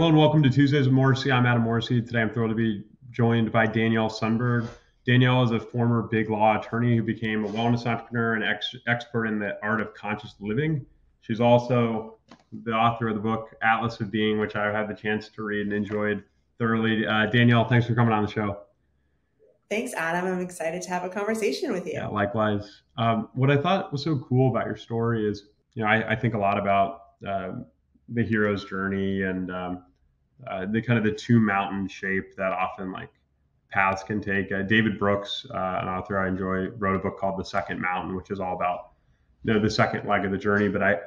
Hello and welcome to Tuesdays with Morrissey. I'm Adam Morrissey. Today I'm thrilled to be joined by Danielle Sunberg. Danielle is a former big law attorney who became a wellness entrepreneur and expert in the art of conscious living. She's also the author of the book Atlas of Being, which I had the chance to read and enjoyed thoroughly. Danielle, thanks for coming on the show. Thanks, Adam. I'm excited to have a conversation with Yeah, you. likewise. What I thought was so cool about your story is, I think a lot about the hero's journey and the kind of the two mountain shape that often like paths can take. David Brooks, an author I enjoy, wrote a book called The Second Mountain, which is all about the second leg of the journey. But I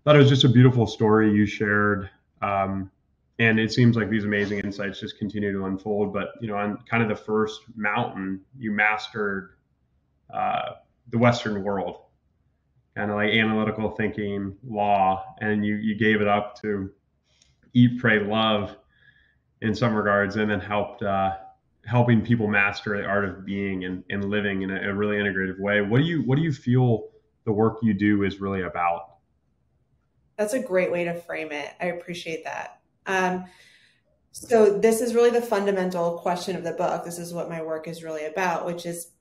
thought it was just a beautiful story you shared. And it seems like these amazing insights just continue to unfold. But on kind of the first mountain, you mastered the Western world, kind of like analytical thinking, law, and you gave it up to eat, pray, love in some regards, and then helping people master the art of being and living in a really integrative way. What do you feel the work you do is really about? That's a great way to frame it. I appreciate that. So this is really the fundamental question of the book. This is what my work is really about, which is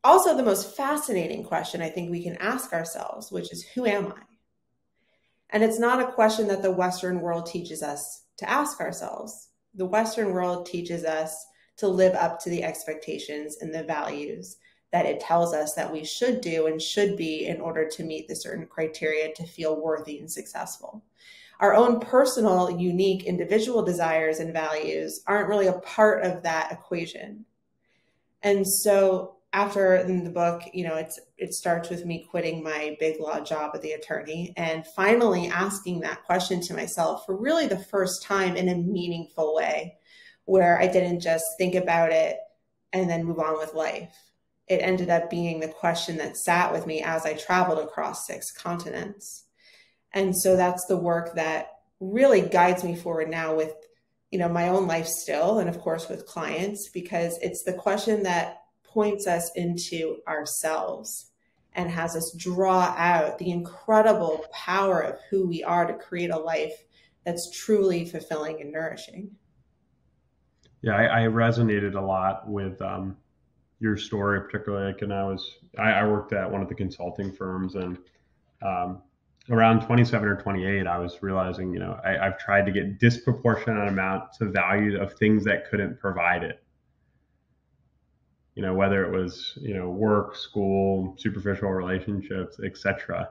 also the most fascinating question I think we can ask ourselves, which is, who am I? And it's not a question that the Western world teaches us to ask ourselves. The Western world teaches us to live up to the expectations and the values that it tells us that we should do and should be in order to meet the certain criteria to feel worthy and successful. Our own personal, unique, individual desires and values aren't really a part of that equation. And so after in the book, it starts with me quitting my big law job as the attorney and finally asking that question to myself for really the first time in a meaningful way, where I didn't just think about it and then move on with life. It ended up being the question that sat with me as I traveled across 6 continents. And so that's the work that really guides me forward now with, my own life still, and of course with clients, because it's the question that points us into ourselves and has us draw out the incredible power of who we are to create a life that's truly fulfilling and nourishing. Yeah, I resonated a lot with your story, particularly like, and I worked at one of the consulting firms, and um, around 27 or 28, I was realizing, I've tried to get disproportionate amount to value of things that couldn't provide it. Whether it was, work, school, superficial relationships, etc.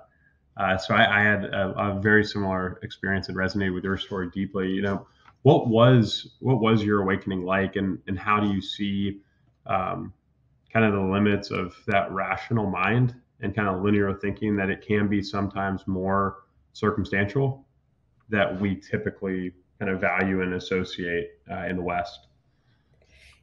So I had a very similar experience and resonated with your story deeply. What was your awakening like, and how do you see um, kind of the limits of that rational mind and kind of linear thinking, that it can be sometimes more circumstantial that we typically kind of value and associate in the West?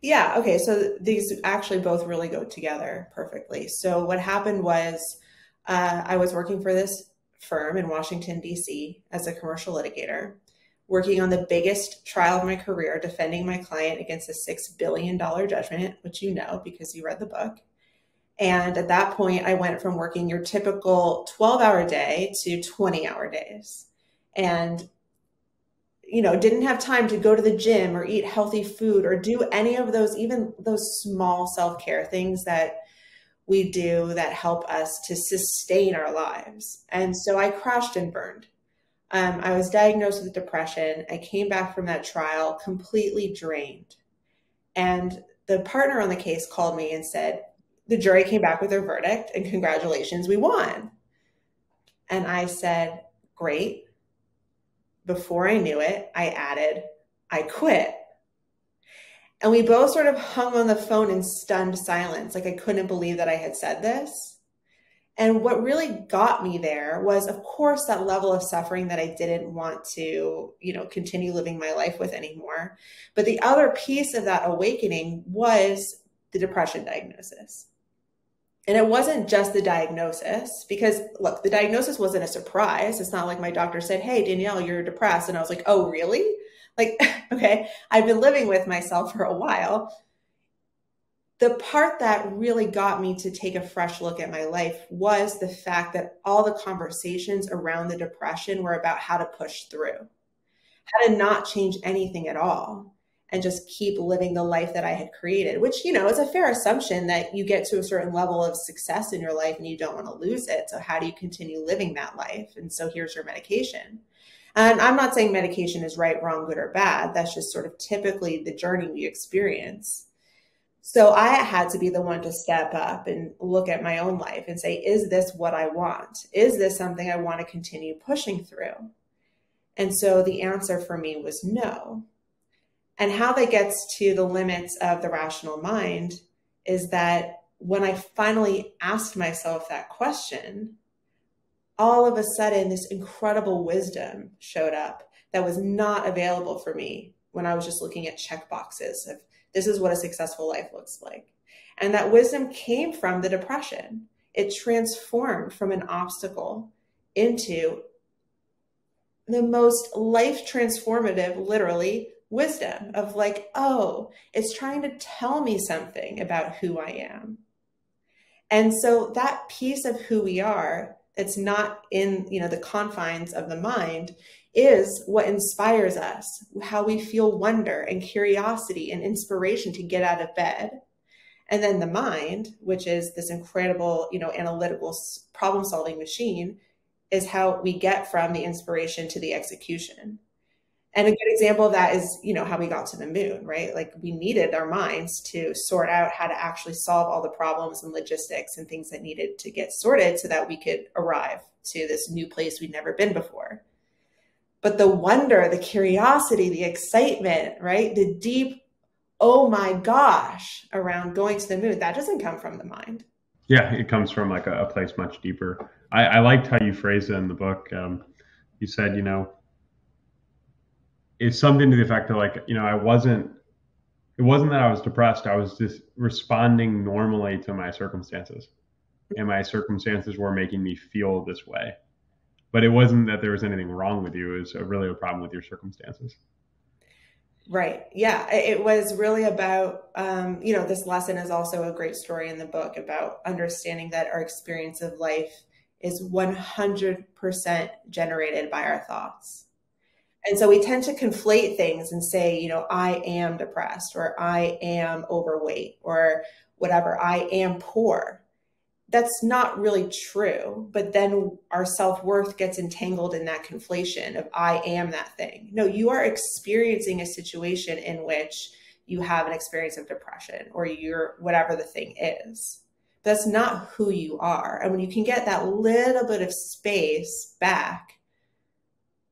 Yeah, okay, so these actually both really go together perfectly. So what happened was I was working for this firm in Washington, D.C. as a commercial litigator, working on the biggest trial of my career, defending my client against a $6 billion judgment, which you know because you read the book. And at that point, I went from working your typical 12-hour day to 20-hour days. And didn't have time to go to the gym or eat healthy food or do any of those, even those small self-care things that we do that help us to sustain our lives. And so I crashed and burned. I was diagnosed with depression. I came back from that trial completely drained. And the partner on the case called me and said, the jury came back with their verdict and congratulations, we won. And I said, great. Before I knew it, I added, I quit. And we both sort of hung on the phone in stunned silence. Like I couldn't believe that I had said this. And what really got me there was, of course, that level of suffering that I didn't want to, continue living my life with anymore. But the other piece of that awakening was the depression diagnosis. And it wasn't just the diagnosis, because look, the diagnosis wasn't a surprise. It's not like my doctor said, hey, Danielle, you're depressed. And I was like, oh, really? Like, okay, I've been living with myself for a while. The part that really got me to take a fresh look at my life was the fact that all the conversations around the depression were about how to push through, how to not change anything at all and just keep living the life that I had created, which, is a fair assumption that you get to a certain level of success in your life and you don't want to lose it. So how do you continue living that life? And so here's your medication. And I'm not saying medication is right, wrong, good, or bad. That's just sort of typically the journey we experience. So I had to be the one to step up and look at my own life and say, is this what I want? Is this something I want to continue pushing through? And so the answer for me was no. And how that gets to the limits of the rational mind is that when I finally asked myself that question, all of a sudden this incredible wisdom showed up that was not available for me when I was just looking at check boxes of this is what a successful life looks like. And that wisdom came from the depression. It transformed from an obstacle into the most life transformative, literally, wisdom of like, oh, it's trying to tell me something about who I am. And so that piece of who we are that's not in, the confines of the mind is what inspires us, how we feel wonder and curiosity and inspiration to get out of bed. And then the mind, which is this incredible, analytical problem solving machine, is how we get from the inspiration to the execution. And a good example of that is, how we got to the moon, right? Like we needed our minds to sort out how to actually solve all the problems and logistics and things that needed to get sorted so that we could arrive to this new place we'd never been before. But the wonder, the curiosity, the excitement, right? The deep, oh my gosh, around going to the moon, that doesn't come from the mind. Yeah, it comes from like a place much deeper. I liked how you phrased it in the book. You said, it's something to the effect of like, it wasn't that I was depressed. I was just responding normally to my circumstances, and my circumstances were making me feel this way. But it wasn't that there was anything wrong with you. It was really a problem with your circumstances. Right. Yeah. It was really about, this lesson is also a great story in the book about understanding that our experience of life is 100% generated by our thoughts. And so we tend to conflate things and say, I am depressed or I am overweight or whatever, I am poor. That's not really true. But then our self-worth gets entangled in that conflation of I am that thing. No, you are experiencing a situation in which you have an experience of depression or you're whatever the thing is. That's not who you are. And when you can get that little bit of space back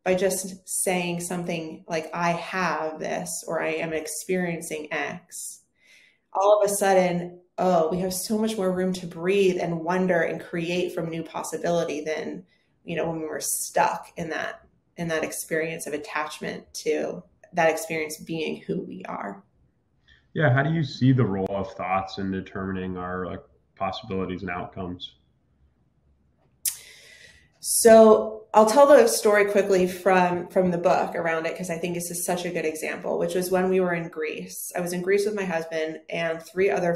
by just saying something like, I have this, or I am experiencing X, all of a sudden, oh, we have so much more room to breathe and wonder and create from new possibility than, when we were stuck in that experience of attachment to that experience being who we are. Yeah. How do you see the role of thoughts in determining our like possibilities and outcomes? So I'll tell the story quickly from the book around it, because I think this is such a good example, which was when we were in Greece. I was in Greece with my husband and three other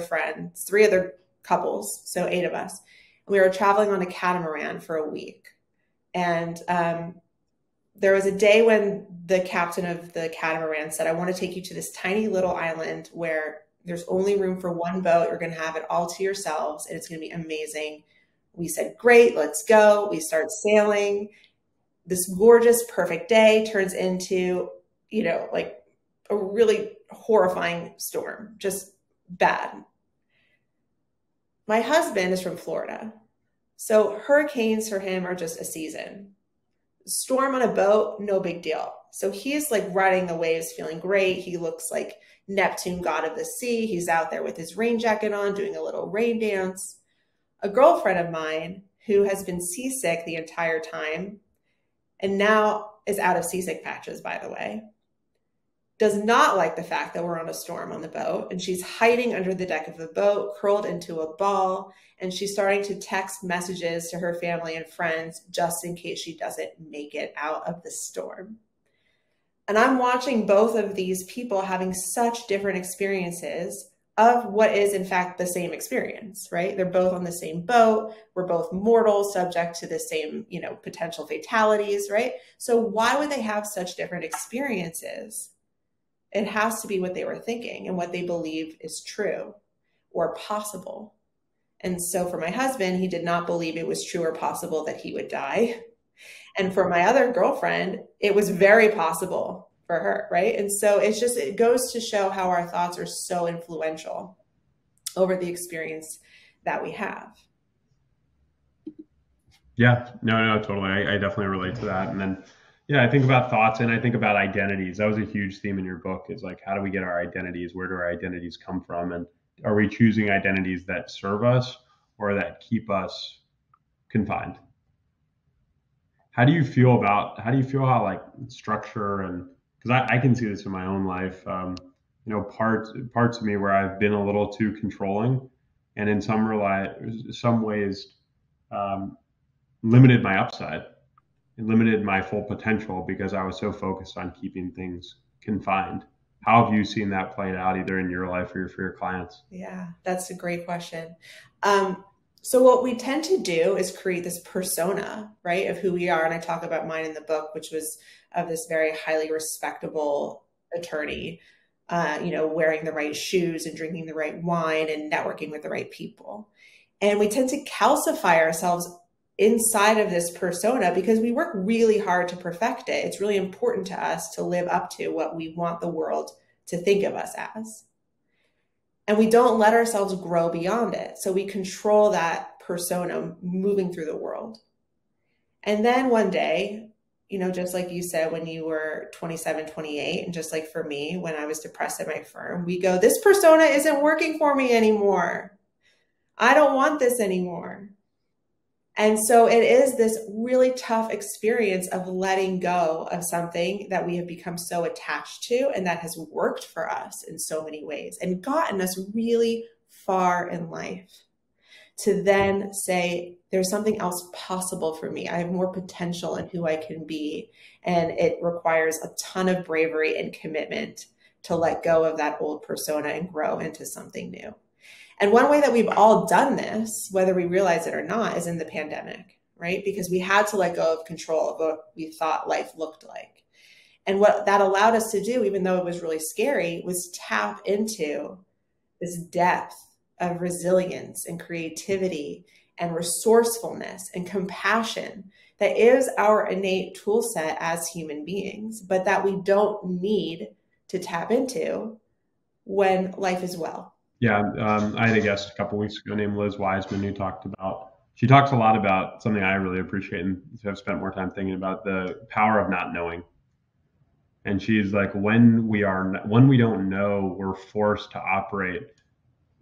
couples, so 8 of us. And we were traveling on a catamaran for a week. And there was a day when the captain of the catamaran said, I want to take you to this tiny little island where there's only room for one boat. You're going to have it all to yourselves, and it's going to be amazing. We said, great, let's go. We start sailing. This gorgeous, perfect day turns into, like a really horrifying storm, just bad. My husband is from Florida. So hurricanes for him are just a season. Storm on a boat, no big deal. So he's like riding the waves, feeling great. He looks like Neptune, god of the sea. He's out there with his rain jacket on, doing a little rain dance. A girlfriend of mine who has been seasick the entire time and now is out of seasick patches, by the way, does not like the fact that we're on a storm on the boat. And she's hiding under the deck of the boat, curled into a ball. And she's starting to text messages to her family and friends just in case she doesn't make it out of the storm. And I'm watching both of these people having such different experiences of what is in fact the same experience, right? They're both on the same boat. We're both mortal, subject to the same, potential fatalities, right? So why would they have such different experiences? It has to be what they were thinking and what they believe is true or possible. And so for my husband, he did not believe it was true or possible that he would die. And for my other girlfriend, it was very possible for her, right? And so it goes to show how our thoughts are so influential over the experience that we have. Yeah, no, totally. I definitely relate to that. And then, yeah, I think about thoughts and I think about identities. That was a huge theme in your book is like, how do we get our identities? Where do our identities come from? And are we choosing identities that serve us or that keep us confined? How do you feel how like structure and, because I can see this in my own life, parts of me where I've been a little too controlling and in some ways, um, limited my upside and limited my full potential because I was so focused on keeping things confined. How have you seen that played out either in your life or for your clients? Yeah, that's a great question. So what we tend to do is create this persona, right, of who we are. And I talk about mine in the book, which was of this very highly respectable attorney, wearing the right shoes and drinking the right wine and networking with the right people. And we tend to calcify ourselves inside of this persona because we work really hard to perfect it. It's really important to us to live up to what we want the world to think of us as. And we don't let ourselves grow beyond it. So we control that persona moving through the world. And then one day, just like you said, when you were 27, 28, and just like for me, when I was depressed at my firm, we go, this persona isn't working for me anymore. I don't want this anymore. And so it is this really tough experience of letting go of something that we have become so attached to and that has worked for us in so many ways and gotten us really far in life to then say, there's something else possible for me. I have more potential in who I can be. And it requires a ton of bravery and commitment to let go of that old persona and grow into something new. And one way that we've all done this, whether we realize it or not, is in the pandemic, right? Because we had to let go of control of what we thought life looked like. And what that allowed us to do, even though it was really scary, was tap into this depth of resilience and creativity and resourcefulness and compassion that is our innate tool set as human beings, but that we don't need to tap into when life is well. Yeah, I had a guest a couple weeks ago named Liz Wiseman who she talks a lot about something I really appreciate and have spent more time thinking about the power of not knowing. And she's like, when we don't know, we're forced to operate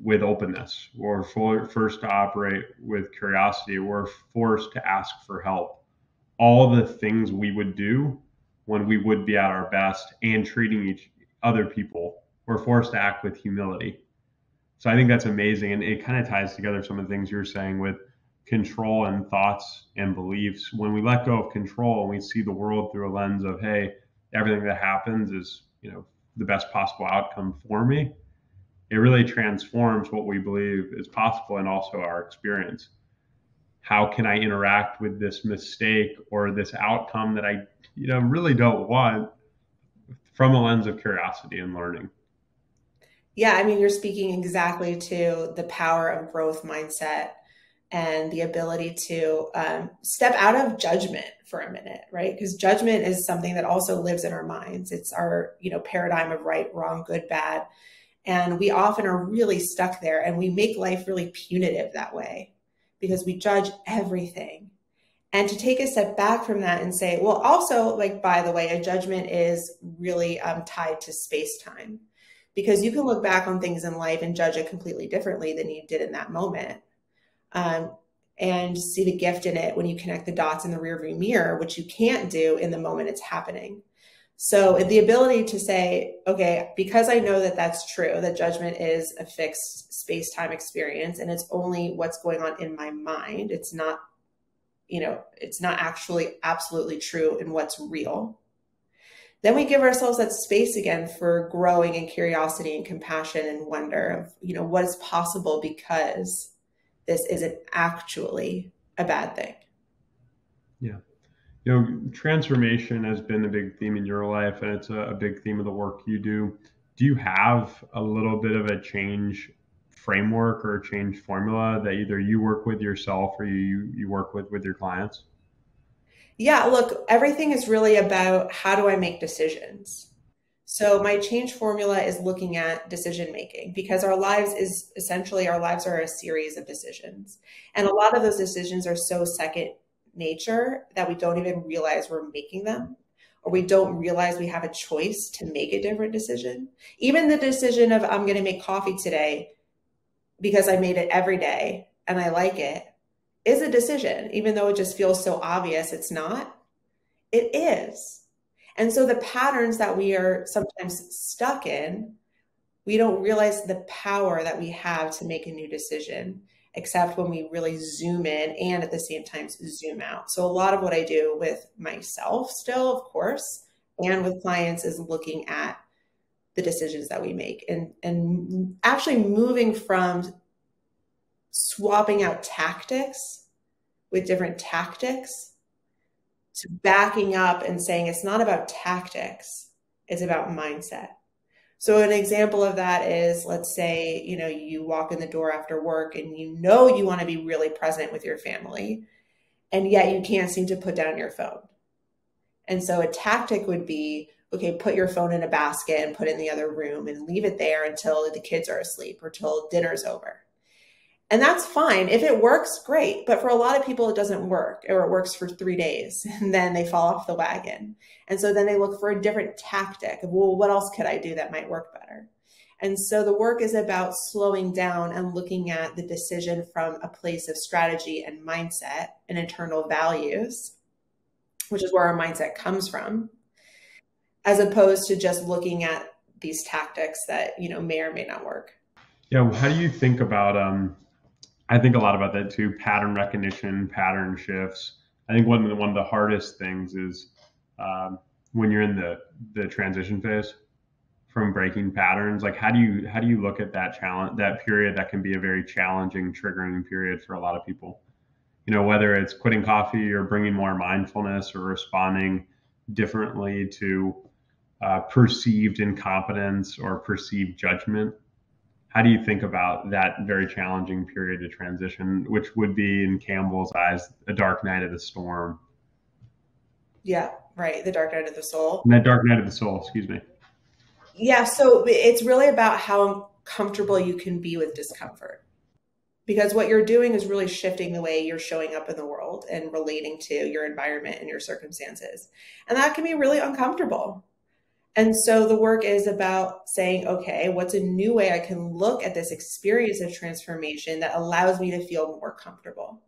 with openness. We're forced to operate with curiosity. We're forced to ask for help. All the things we would do when we would be at our best and treating each other people, we're forced to act with humility. So I think that's amazing. And it kind of ties together some of the things you're saying with control and thoughts and beliefs. When we let go of control and we see the world through a lens of, hey, everything that happens is, the best possible outcome for me, it really transforms what we believe is possible and also our experience. How can I interact with this mistake or this outcome that I, really don't want from a lens of curiosity and learning? Yeah, I mean, you're speaking exactly to the power of growth mindset and the ability to step out of judgment for a minute, right? Because judgment is something that also lives in our minds. It's our, paradigm of right, wrong, good, bad. And we often are really stuck there and we make life really punitive that way because we judge everything. And to take a step back from that and say, well, also, like, by the way, a judgment is really tied to space-time because you can look back on things in life and judge it completely differently than you did in that moment. And see the gift in it when you connect the dots in the rearview mirror, which you can't do in the moment it's happening. So the ability to say, okay, because I know that that's true, that judgment is a fixed space-time experience and it's only what's going on in my mind. It's not, it's not actually absolutely true in what's real. then we give ourselves that space again for growing and curiosity and compassion and wonder of, what is possible because this isn't actually a bad thing. Yeah. Transformation has been a big theme in your life, and it's a big theme of the work you do. Do you have a little bit of a change framework or a change formula that either you work with yourself or you work with your clients? Yeah, look, everything is really about how do I make decisions? So my change formula is looking at decision making because our lives are a series of decisions. And a lot of those decisions are so second nature that we don't even realize we're making them, or we don't realize we have a choice to make a different decision. Even the decision of I'm going to make coffee today because I made it every day and I like it is a decision, even though it just feels so obvious it's not. It is. And so the patterns that we are sometimes stuck in, we don't realize the power that we have to make a new decision, except when we really zoom in and at the same time zoom out. So a lot of what I do with myself still, of course, and with clients is looking at the decisions that we make and actually moving from swapping out tactics with different tactics to backing up and saying it's not about tactics, it's about mindset. So an example of that is, let's say, you walk in the door after work and you want to be really present with your family, and yet you can't seem to put down your phone. And so a tactic would be, okay, put your phone in a basket and put it in the other room and leave it there until the kids are asleep or till dinner's over. And that's fine. If it works, great. But for a lot of people, it doesn't work, or it works for 3 days and then they fall off the wagon. And so then they look for a different tactic of, well, what else could I do that might work better? And so the work is about slowing down and looking at the decision from a place of strategy and mindset and internal values, which is where our mindset comes from, as opposed to just looking at these tactics that, may or may not work. Yeah. How do you think about I think a lot about that too. Pattern recognition, pattern shifts. I think one of the hardest things is when you're in the transition phase from breaking patterns. Like how do you look at that challenge, that period that can be a very challenging, triggering period for a lot of people? Whether it's quitting coffee or bringing more mindfulness or responding differently to perceived incompetence or perceived judgment. How do you think about that very challenging period of transition, which would be in Campbell's eyes a dark night of the storm? Yeah, right. The dark night of the soul. And that dark night of the soul, excuse me. Yeah, so it's really about how comfortable you can be with discomfort. Because what you're doing is really shifting the way you're showing up in the world and relating to your environment and your circumstances. And that can be really uncomfortable. And so the work is about saying, okay, what's a new way I can look at this experience of transformation that allows me to feel more comfortable?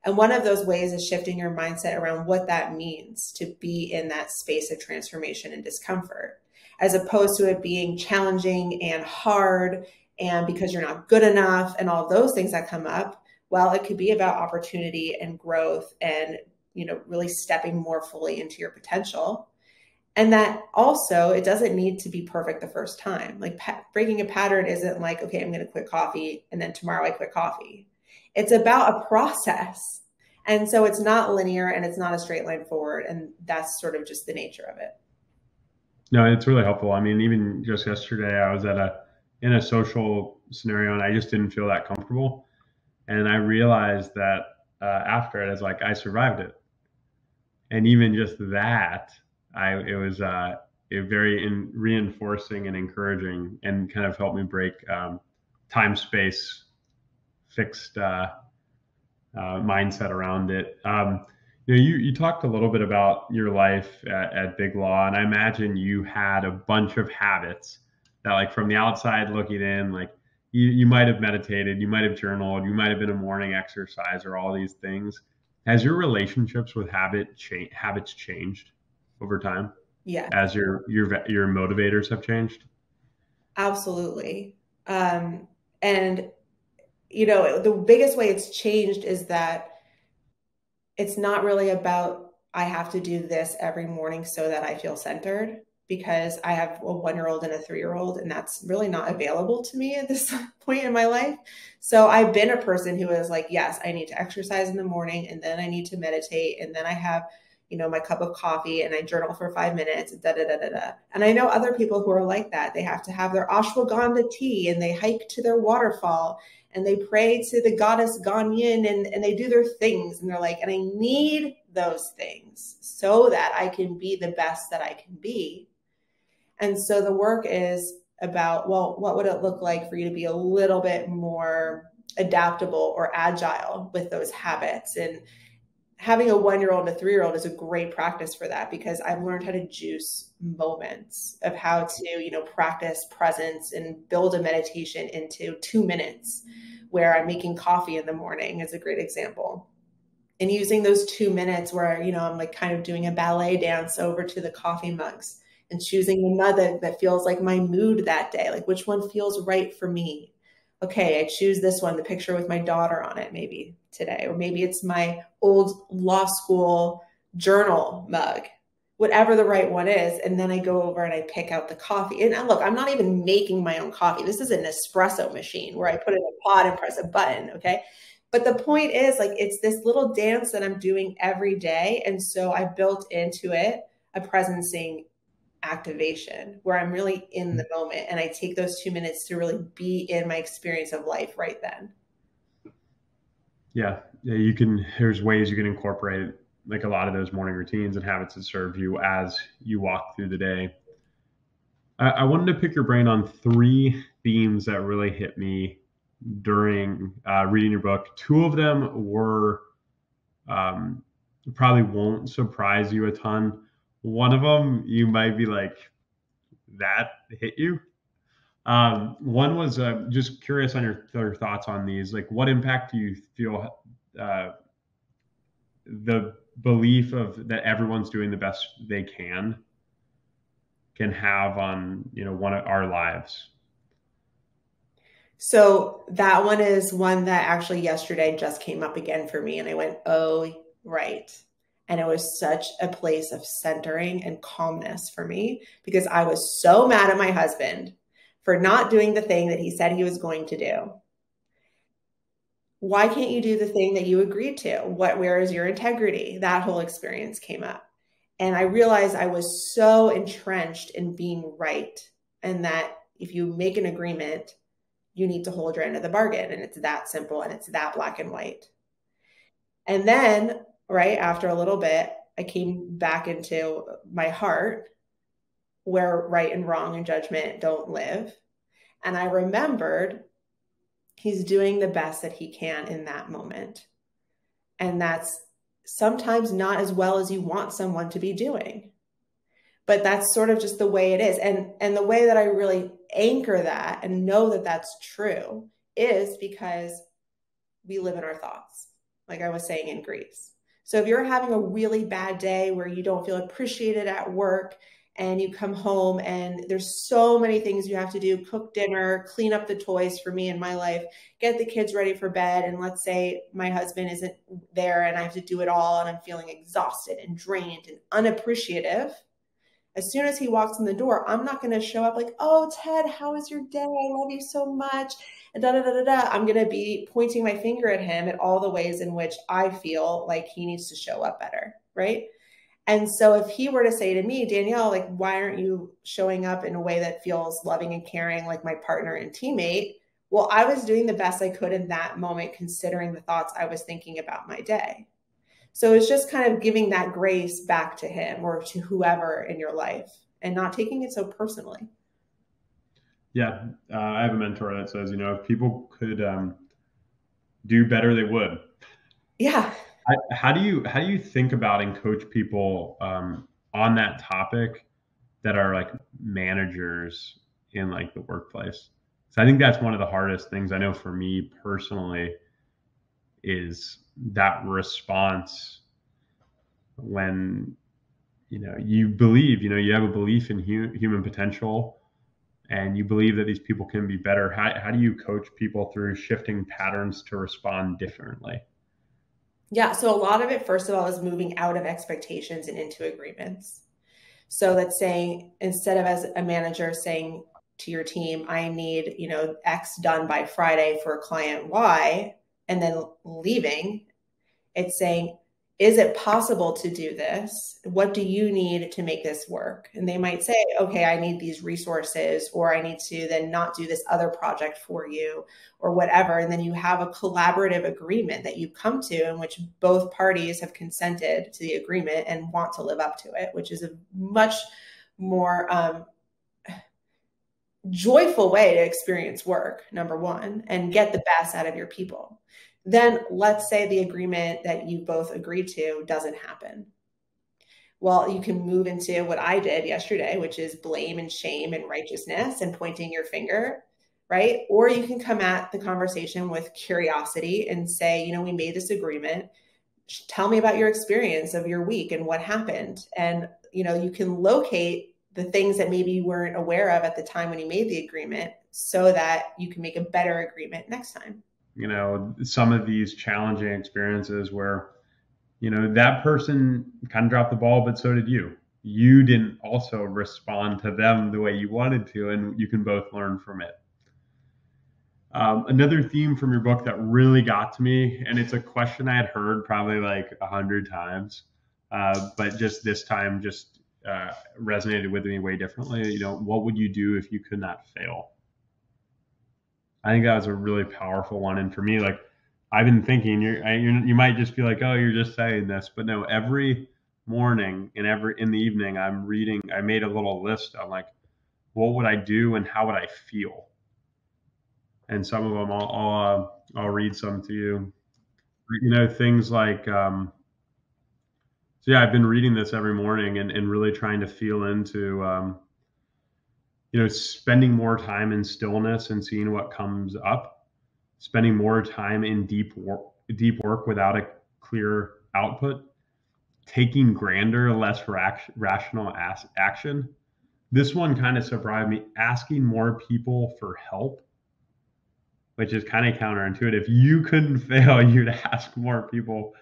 And one of those ways is shifting your mindset around what that means to be in that space of transformation and discomfort, as opposed to it being challenging and hard and because you're not good enough and all those things that come up. Well, it could be about opportunity and growth and, really stepping more fully into your potential. And that also, it doesn't need to be perfect the first time. Like breaking a pattern isn't like, okay, I'm going to quit coffee and then tomorrow I quit coffee. It's about a process. And so it's not linear and it's not a straight line forward. And that's sort of just the nature of it. No, it's really helpful. I mean, even just yesterday, I was in a social scenario and I just didn't feel that comfortable. And I realized that after it, it's like I survived it. And even just that, it was very reinforcing and encouraging, and kind of helped me break time space fixed mindset around it. You talked a little bit about your life at Big Law, and I imagine you had a bunch of habits that, like from the outside looking in, like you might have meditated, you might have journaled, you might have been a morning exerciser, all these things. Has your relationships with habits changed over time Yeah, as your motivators have changed? absolutely. And the biggest way it's changed is that it's not really about I have to do this every morning so that I feel centered because I have a 1 year old and a 3 year old, and that's really not available to me at this point in my life. So I've been a person who is like, yes, I need to exercise in the morning, and then I need to meditate, and then I have, my cup of coffee and I journal for 5 minutes, da da da da da. And I know other people who are like that. They have to have their ashwagandha tea and they hike to their waterfall and they pray to the goddess Ganyin and they do their things. And they're like, and I need those things so that I can be the best that I can be. And so the work is about, well, what would it look like for you to be a little bit more adaptable or agile with those habits? And having a 1 year old and a 3 year old is a great practice for that because I've learned how to juice moments of how to, practice presence and build a meditation into 2 minutes where I'm making coffee in the morning is a great example. And using those 2 minutes where, I'm like kind of doing a ballet dance over to the coffee mugs and choosing the mug that feels like my mood that day, like which one feels right for me. Okay, I choose this one, the picture with my daughter on it maybe today, or maybe it's my old law school journal mug, whatever the right one is. And then I go over and I pick out the coffee. And look, I'm not even making my own coffee. This is an espresso machine where I put it in a pot and press a button. Okay. But the point is, like, it's this little dance that I'm doing every day. And so I built into it a presencing activation where I'm really in the moment and I take those 2 minutes to really be in my experience of life right then. Yeah, there's ways you can incorporate like a lot of those morning routines and habits that serve you as you walk through the day. I wanted to pick your brain on three themes that really hit me during reading your book. Two of them were probably won't surprise you a ton. One of them, you might be like, that hit you. One was just curious on your thoughts on these. Like, what impact do you feel the belief of that everyone's doing the best they can have on one of our lives? So that one is one that actually yesterday just came up again for me. And I went, oh, right. And it was such a place of centering and calmness for me because I was so mad at my husband for not doing the thing that he said he was going to do. Why can't you do the thing that you agreed to? Where is your integrity? That whole experience came up. And I realized I was so entrenched in being right. And that if you make an agreement, you need to hold your end of the bargain. And it's that simple and it's that black and white. And then, right after a little bit, I came back into my heart where right and wrong and judgment don't live. And I remembered he's doing the best that he can in that moment. And that's sometimes not as well as you want someone to be doing. But that's sort of just the way it is. And the way that I really anchor that and know that that's true is because we live in our thoughts, like I was saying in Greece. So if you're having a really bad day where you don't feel appreciated at work and you come home and there's so many things you have to do, cook dinner, clean up the toys for me in my life, get the kids ready for bed. And let's say my husband isn't there and I have to do it all and I'm feeling exhausted and drained and unappreciative. As soon as he walks in the door, I'm not going to show up like, oh, Ted, how was your day? I love you so much. And da da da da da. I'm going to be pointing my finger at him at all the ways in which I feel like he needs to show up better. Right. And so if he were to say to me, Danielle, like, why aren't you showing up in a way that feels loving and caring like my partner and teammate? Well, I was doing the best I could in that moment, considering the thoughts I was thinking about my day. So it's just kind of giving that grace back to him or to whoever in your life and not taking it so personally. Yeah, I have a mentor that says, if people could do better, they would. Yeah. How do you think about and coach people on that topic that are like managers in like the workplace? So I think that's one of the hardest things I know for me personally is that response when you believe you have a belief in human potential and you believe that these people can be better. How do you coach people through shifting patterns to respond differently? Yeah. So a lot of it, first of all, is moving out of expectations and into agreements. So that's saying, instead of as a manager saying to your team, I need, X done by Friday for client Y, and then leaving, it's saying, is it possible to do this? What do you need to make this work? And they might say, okay, I need these resources, or I need to then not do this other project for you, or whatever. And then you have a collaborative agreement that you come to in which both parties have consented to the agreement and want to live up to it, which is a much more joyful way to experience work, number one, and get the best out of your people. Then let's say the agreement that you both agreed to doesn't happen. Well, you can move into what I did yesterday, which is blame and shame and righteousness and pointing your finger, right? Or you can come at the conversation with curiosity and say, we made this agreement. Tell me about your experience of your week and what happened. And, you can locate the things that maybe you weren't aware of at the time when you made the agreement so that you can make a better agreement next time. Some of these challenging experiences where, that person kind of dropped the ball, but so did you. You didn't also respond to them the way you wanted to, and you can both learn from it. Another theme from your book that really got to me, and it's a question I had heard probably like 100 times, but just this time just resonated with me way differently. What would you do if you could not fail? I think that was a really powerful one. And for me, like, I've been thinking, you might just be like, oh, you're just saying this, but no. Every morning and in the evening, I'm reading. I made a little list of like, what would I do and how would I feel? And some of them, I'll read some to you. Things like, so yeah, I've been reading this every morning and really trying to feel into, spending more time in stillness and seeing what comes up, spending more time in deep work without a clear output, taking grander, less rational action. This one kind of surprised me, asking more people for help, which is kind of counterintuitive. If you couldn't fail, you'd ask more people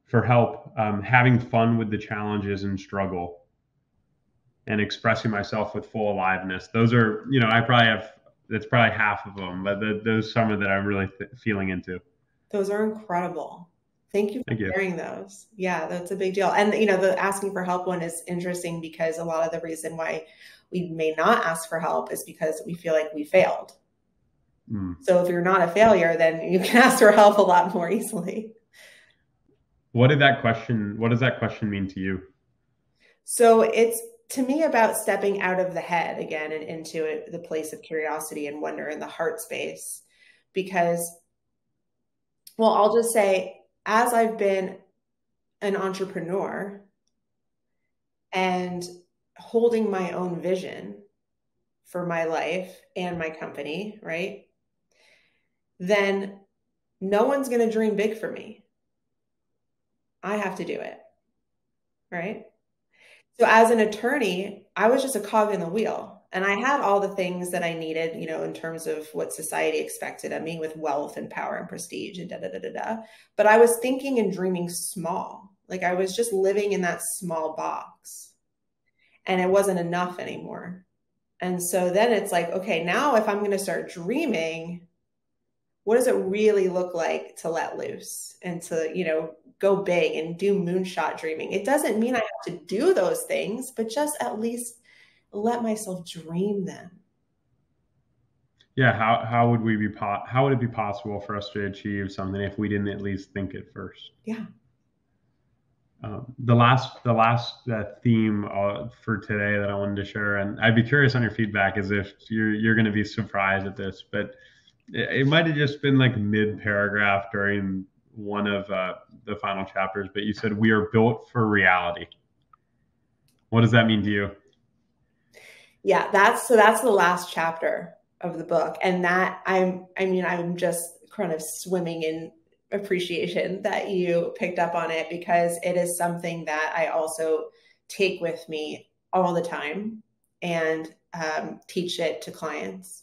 for help, having fun with the challenges and struggle, and expressing myself with full aliveness. Those are, I probably have, that's probably half of them, but those some that I'm really feeling into. Those are incredible. Thank you for Thank you. sharing those. Yeah, that's a big deal. And, the asking for help one is interesting because a lot of the reason why we may not ask for help is because we feel like we failed. So if you're not a failure, then you can ask for help a lot more easily. What does that question mean to you? So it's, to me, about stepping out of the head again and into the place of curiosity and wonder in the heart space. Because, well, I'll just say, as I've been an entrepreneur and holding my own vision for my life and my company, right? Then no one's going to dream big for me. I have to do it, right? So as an attorney, I was just a cog in the wheel, and I had all the things that I needed, in terms of what society expected of me with wealth and power and prestige and da da da da da. But I was thinking and dreaming small. Like I was just living in that small box, and it wasn't enough anymore. And so then it's like, okay, now if I'm going to start dreaming, what does it really look like to let loose and to, go big and do moonshot dreaming? It doesn't mean I have to do those things, but just at least let myself dream them. Yeah. How would it be possible for us to achieve something if we didn't at least think it first? Yeah. The last theme for today that I wanted to share, and I'd be curious on your feedback, is if you're going to be surprised at this, but it might have just been like mid paragraph during one of the final chapters, but you said we are built for reality. What does that mean to you? Yeah, that's the last chapter of the book, and that I'm just kind of swimming in appreciation that you picked up on it, because it is something that I also take with me all the time and teach it to clients.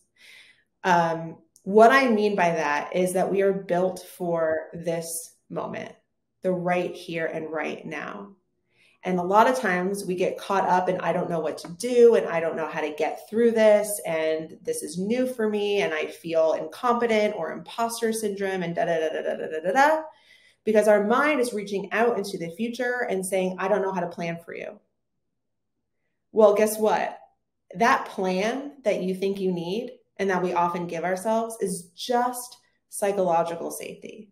What I mean by that is that we are built for this moment, the right here and right now. And a lot of times we get caught up in, I don't know what to do, and I don't know how to get through this, and this is new for me, and I feel incompetent or imposter syndrome, and da da da da da da da da. Because our mind is reaching out into the future and saying, I don't know how to plan for you. Well, guess what? That plan that you think you need and that we often give ourselves is just psychological safety.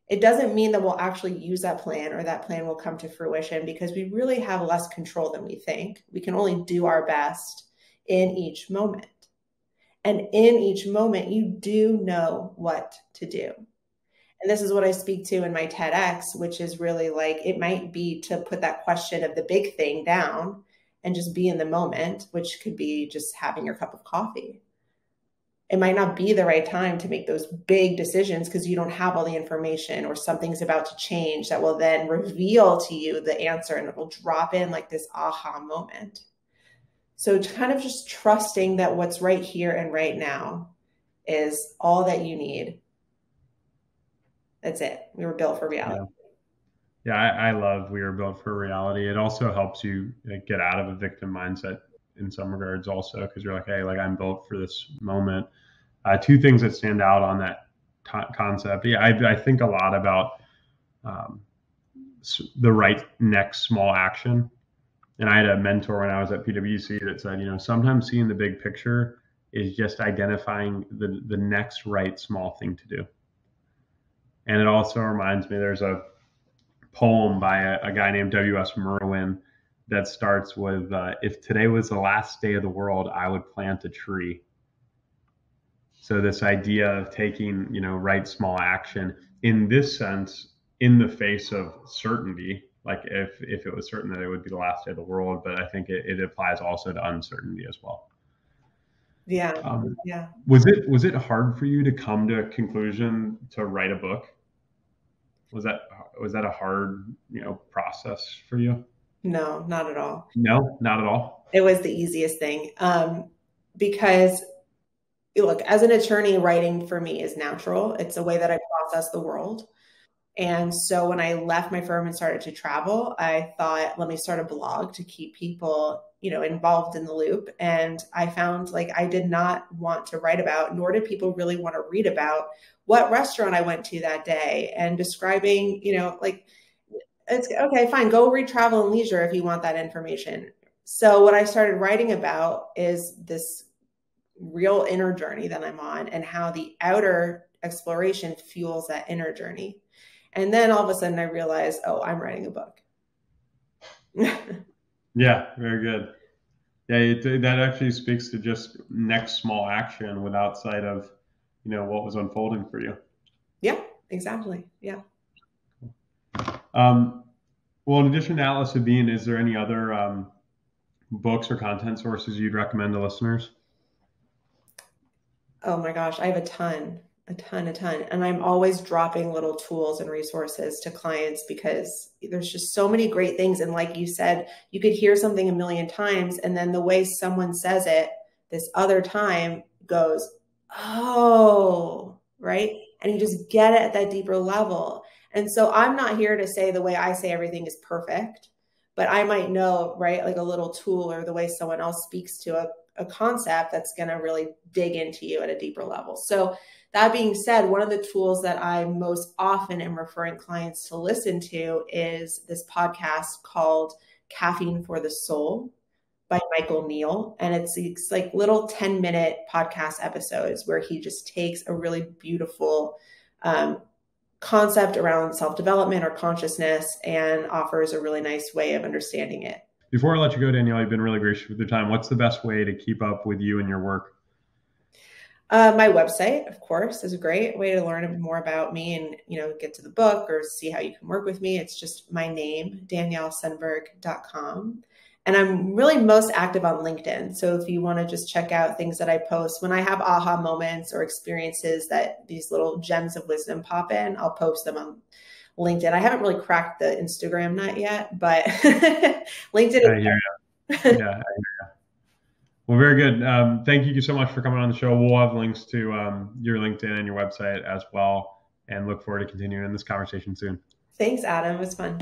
It doesn't mean that we'll actually use that plan or that plan will come to fruition, because we really have less control than we think. We can only do our best in each moment. And in each moment, you do know what to do. And this is what I speak to in my TEDx, which is really like, it might be to put that question of the big thing down and just be in the moment, which could be just having your cup of coffee. It might not be the right time to make those big decisions because you don't have all the information, or something's about to change that will then reveal to you the answer, and it will drop in like this aha moment. So kind of just trusting that what's right here and right now is all that you need. That's it. We were built for reality. Yeah, I love we were built for reality. It also helps you get out of a victim mindset in some regards also, because you're like, hey, like I'm built for this moment. Two things that stand out on that concept. Yeah, I think a lot about the right next small action. And I had a mentor when I was at PwC that said, sometimes seeing the big picture is just identifying the next right small thing to do. And it also reminds me, there's a poem by a guy named W.S. Merwin that starts with, if today was the last day of the world, I would plant a tree. So this idea of taking, right small action in this sense, in the face of certainty, like if it was certain that it would be the last day of the world, but I think it applies also to uncertainty as well. Yeah. Yeah. Was it hard for you to come to a conclusion to write a book? Was that a hard, process for you? No, not at all. No, not at all. It was the easiest thing. Because look, as an attorney, writing for me is natural. It's a way that I process the world. And so when I left my firm and started to travel, I thought, let me start a blog to keep people, involved in the loop. And I found like I did not want to write about, nor did people really want to read about what restaurant I went to that day and describing, like, it's okay, fine, go read Travel and Leisure if you want that information. So what I started writing about is this real inner journey that I'm on, and how the outer exploration fuels that inner journey. And then all of a sudden I realized, oh, I'm writing a book. Yeah, very good. Yeah, that actually speaks to just next small action without sight of, what was unfolding for you. Yeah, exactly. Yeah. Well, in addition to Atlas of Being, is there any other books or content sources you'd recommend to listeners? Oh my gosh, I have a ton. And I'm always dropping little tools and resources to clients because there's just so many great things. And like you said, you could hear something a million times, and then the way someone says it this other time goes, oh, right? And you just get it at that deeper level. And so I'm not here to say the way I say everything is perfect, but I might know, right? Like a little tool or the way someone else speaks to a concept that's going to really dig into you at a deeper level. So that being said, one of the tools that I most often am referring clients to listen to is this podcast called Caffeine for the Soul by Michael Neal. And it's like little 10-minute podcast episodes where he just takes a really beautiful concept around self-development or consciousness and offers a really nice way of understanding it. Before I let you go, Danielle, you've been really gracious with your time. What's the best way to keep up with you and your work? My website, of course, is a great way to learn more about me and, get to the book or see how you can work with me. It's just my name, DanielleSunberg.com. And I'm really most active on LinkedIn. So if you want to just check out things that I post, when I have aha moments or experiences that these little gems of wisdom pop in, I'll post them on LinkedIn. I haven't really cracked the Instagram nut yet, but LinkedIn. I hear you. Yeah, I hear you. Well, very good. Thank you so much for coming on the show. We'll have links to your LinkedIn and your website as well, and look forward to continuing this conversation soon. Thanks, Adam. It was fun.